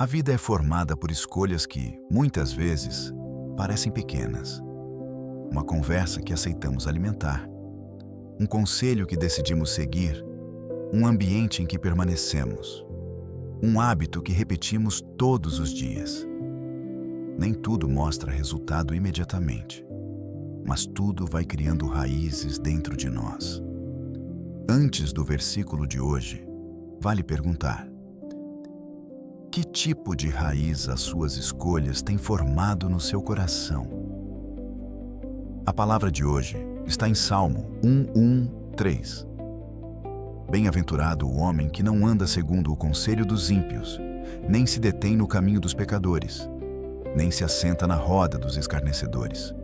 A vida é formada por escolhas que, muitas vezes, parecem pequenas. Uma conversa que aceitamos alimentar, um conselho que decidimos seguir, um ambiente em que permanecemos, um hábito que repetimos todos os dias. Nem tudo mostra resultado imediatamente, mas tudo vai criando raízes dentro de nós. Antes do versículo de hoje, vale perguntar: que tipo de raiz as suas escolhas têm formado no seu coração? A palavra de hoje está em Salmo 1:3. Bem-aventurado o homem que não anda segundo o conselho dos ímpios, nem se detém no caminho dos pecadores, nem se assenta na roda dos escarnecedores.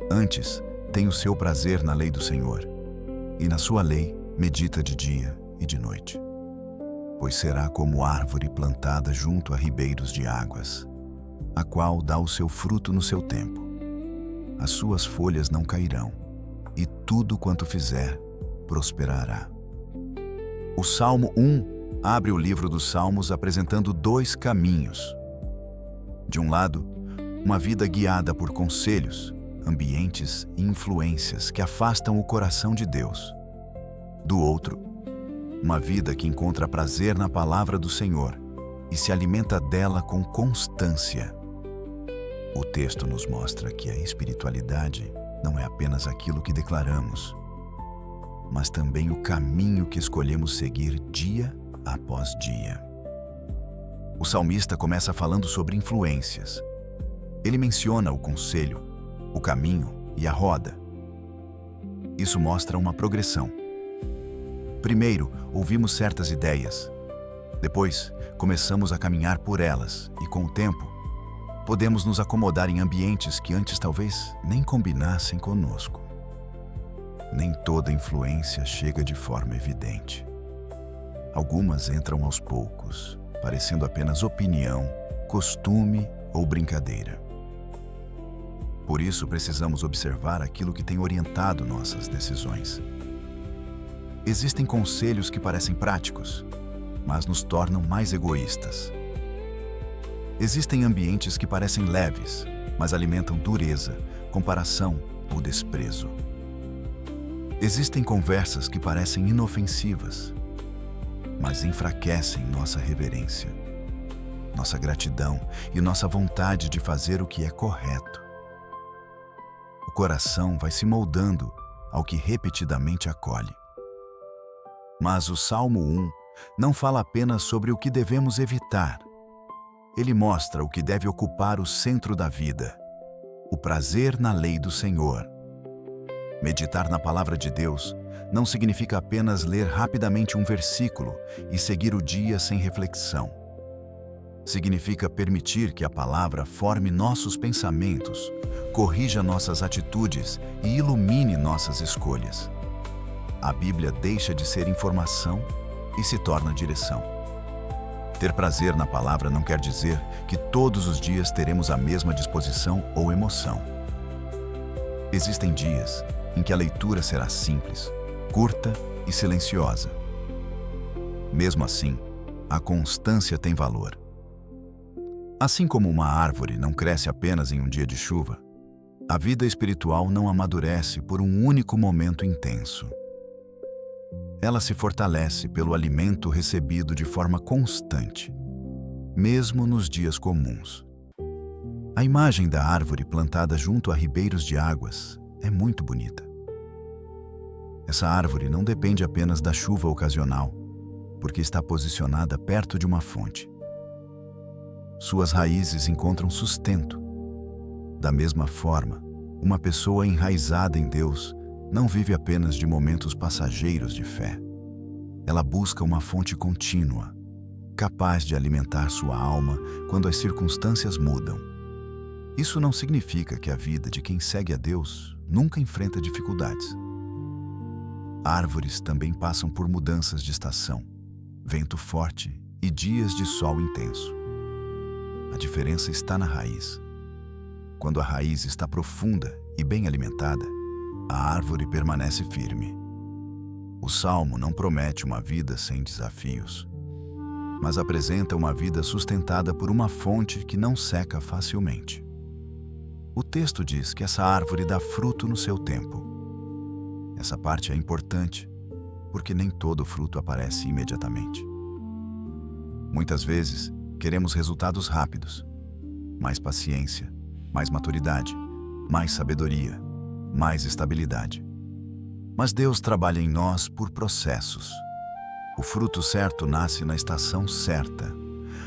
Antes, tem o seu prazer na lei do Senhor, e na sua lei medita de dia e de noite. Pois será como árvore plantada junto a ribeiros de águas, a qual dá o seu fruto no seu tempo. As suas folhas não cairão, e tudo quanto fizer prosperará. O Salmo 1 abre o livro dos Salmos apresentando dois caminhos. De um lado, uma vida guiada por conselhos, ambientes e influências que afastam o coração de Deus. Do outro, uma vida que encontra prazer na palavra do Senhor e se alimenta dela com constância. O texto nos mostra que a espiritualidade não é apenas aquilo que declaramos, mas também o caminho que escolhemos seguir dia após dia. O salmista começa falando sobre influências. Ele menciona o conselho, o caminho e a roda. Isso mostra uma progressão. Primeiro, ouvimos certas ideias. Depois, começamos a caminhar por elas e, com o tempo, podemos nos acomodar em ambientes que antes talvez nem combinassem conosco. Nem toda influência chega de forma evidente. Algumas entram aos poucos, parecendo apenas opinião, costume ou brincadeira. Por isso, precisamos observar aquilo que tem orientado nossas decisões. Existem conselhos que parecem práticos, mas nos tornam mais egoístas. Existem ambientes que parecem leves, mas alimentam dureza, comparação ou desprezo. Existem conversas que parecem inofensivas, mas enfraquecem nossa reverência, nossa gratidão e nossa vontade de fazer o que é correto. O coração vai se moldando ao que repetidamente acolhe. Mas o Salmo 1 não fala apenas sobre o que devemos evitar. Ele mostra o que deve ocupar o centro da vida: o prazer na lei do Senhor. Meditar na palavra de Deus não significa apenas ler rapidamente um versículo e seguir o dia sem reflexão. Significa permitir que a palavra forme nossos pensamentos, corrija nossas atitudes e ilumine nossas escolhas. A Bíblia deixa de ser informação e se torna direção. Ter prazer na palavra não quer dizer que todos os dias teremos a mesma disposição ou emoção. Existem dias em que a leitura será simples, curta e silenciosa. Mesmo assim, a constância tem valor. Assim como uma árvore não cresce apenas em um dia de chuva, a vida espiritual não amadurece por um único momento intenso. Ela se fortalece pelo alimento recebido de forma constante, mesmo nos dias comuns. A imagem da árvore plantada junto a ribeiros de águas é muito bonita. Essa árvore não depende apenas da chuva ocasional, porque está posicionada perto de uma fonte. Suas raízes encontram sustento. Da mesma forma, uma pessoa enraizada em Deus não vive apenas de momentos passageiros de fé. Ela busca uma fonte contínua, capaz de alimentar sua alma quando as circunstâncias mudam. Isso não significa que a vida de quem segue a Deus nunca enfrenta dificuldades. Árvores também passam por mudanças de estação, vento forte e dias de sol intenso. A diferença está na raiz. Quando a raiz está profunda e bem alimentada, a árvore permanece firme. O Salmo não promete uma vida sem desafios, mas apresenta uma vida sustentada por uma fonte que não seca facilmente. O texto diz que essa árvore dá fruto no seu tempo. Essa parte é importante, porque nem todo fruto aparece imediatamente. Muitas vezes, queremos resultados rápidos, mais paciência, mais maturidade, mais sabedoria, mais estabilidade. Mas Deus trabalha em nós por processos. O fruto certo nasce na estação certa.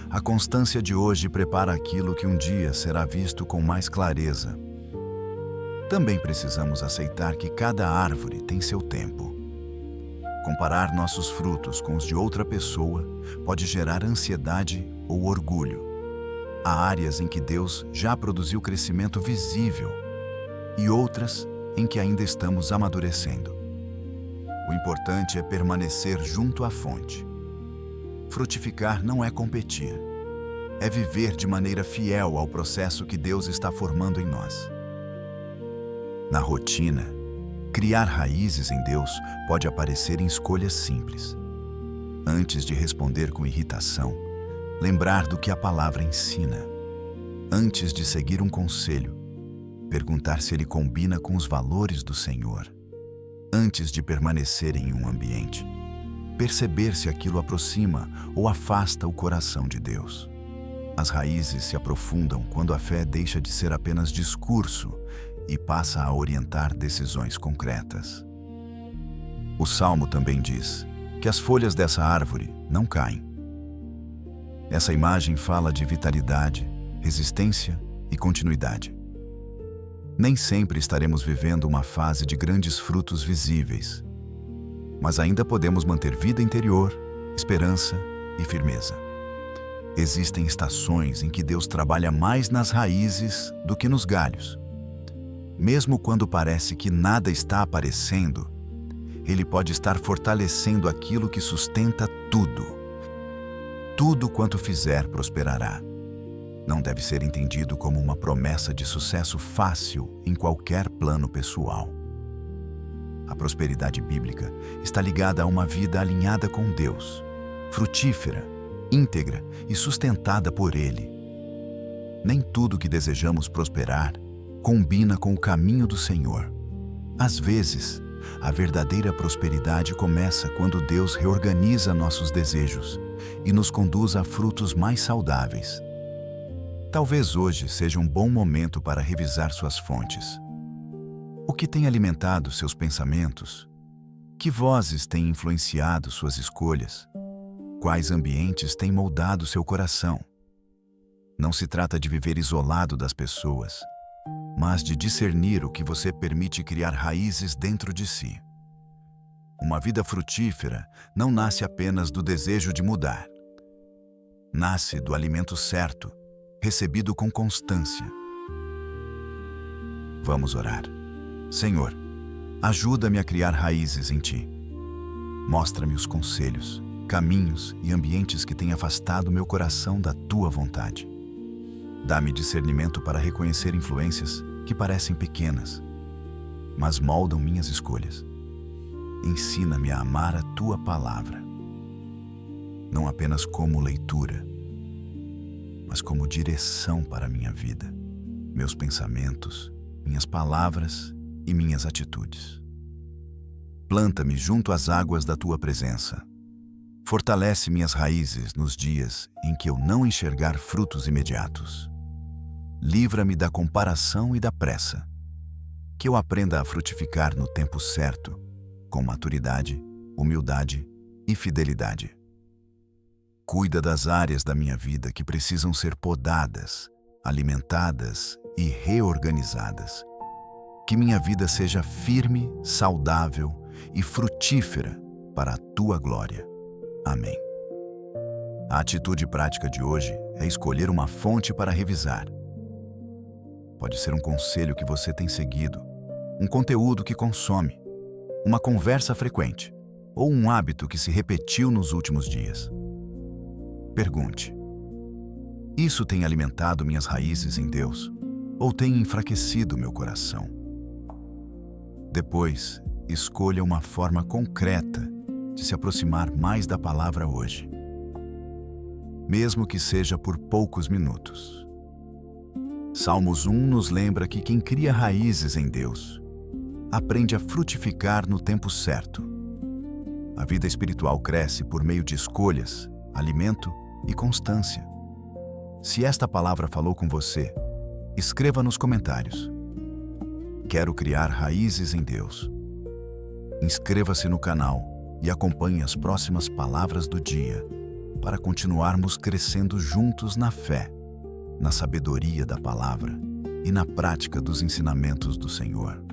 A constância de hoje prepara aquilo que um dia será visto com mais clareza. Também precisamos aceitar que cada árvore tem seu tempo. Comparar nossos frutos com os de outra pessoa pode gerar ansiedade ou orgulho. Há áreas em que Deus já produziu crescimento visível e outras em que ainda estamos amadurecendo. O importante é permanecer junto à fonte. Frutificar não é competir, é viver de maneira fiel ao processo que Deus está formando em nós. Na rotina, criar raízes em Deus pode aparecer em escolhas simples. Antes de responder com irritação, lembrar do que a palavra ensina. Antes de seguir um conselho, perguntar se ele combina com os valores do Senhor. Antes de permanecer em um ambiente, perceber se aquilo aproxima ou afasta o coração de Deus. As raízes se aprofundam quando a fé deixa de ser apenas discurso e passa a orientar decisões concretas. O Salmo também diz que as folhas dessa árvore não caem. Essa imagem fala de vitalidade, resistência e continuidade. Nem sempre estaremos vivendo uma fase de grandes frutos visíveis, mas ainda podemos manter vida interior, esperança e firmeza. Existem estações em que Deus trabalha mais nas raízes do que nos galhos. Mesmo quando parece que nada está aparecendo, Ele pode estar fortalecendo aquilo que sustenta tudo. Tudo quanto fizer prosperará. Não deve ser entendido como uma promessa de sucesso fácil em qualquer plano pessoal. A prosperidade bíblica está ligada a uma vida alinhada com Deus, frutífera, íntegra e sustentada por Ele. Nem tudo que desejamos prosperar combina com o caminho do Senhor. Às vezes, a verdadeira prosperidade começa quando Deus reorganiza nossos desejos e nos conduz a frutos mais saudáveis. Talvez hoje seja um bom momento para revisar suas fontes. O que tem alimentado seus pensamentos? Que vozes têm influenciado suas escolhas? Quais ambientes têm moldado seu coração? Não se trata de viver isolado das pessoas, mas de discernir o que você permite criar raízes dentro de si. Uma vida frutífera não nasce apenas do desejo de mudar. Nasce do alimento certo, recebido com constância. Vamos orar. Senhor, ajuda-me a criar raízes em Ti. Mostra-me os conselhos, caminhos e ambientes que têm afastado meu coração da Tua vontade. Dá-me discernimento para reconhecer influências que parecem pequenas, mas moldam minhas escolhas. Ensina-me a amar a Tua palavra, não apenas como leitura, mas como direção para a minha vida, meus pensamentos, minhas palavras e minhas atitudes. Planta-me junto às águas da Tua presença. Fortalece minhas raízes nos dias em que eu não enxergar frutos imediatos. Livra-me da comparação e da pressa. Que eu aprenda a frutificar no tempo certo, com maturidade, humildade e fidelidade. Cuida das áreas da minha vida que precisam ser podadas, alimentadas e reorganizadas. Que minha vida seja firme, saudável e frutífera para a Tua glória. Amém. A atitude prática de hoje é escolher uma fonte para revisar. Pode ser um conselho que você tem seguido, um conteúdo que consome, uma conversa frequente ou um hábito que se repetiu nos últimos dias. Pergunte: isso tem alimentado minhas raízes em Deus ou tem enfraquecido meu coração? Depois, escolha uma forma concreta de se aproximar mais da palavra hoje. mesmo que seja por poucos minutos. Salmos 1 nos lembra que quem cria raízes em Deus aprende a frutificar no tempo certo. A vida espiritual cresce por meio de escolhas, alimento e constância. Se esta palavra falou com você, escreva nos comentários. Quero criar raízes em Deus. Inscreva-se no canal e acompanhe as próximas palavras do dia para continuarmos crescendo juntos na fé, na sabedoria da palavra e na prática dos ensinamentos do Senhor.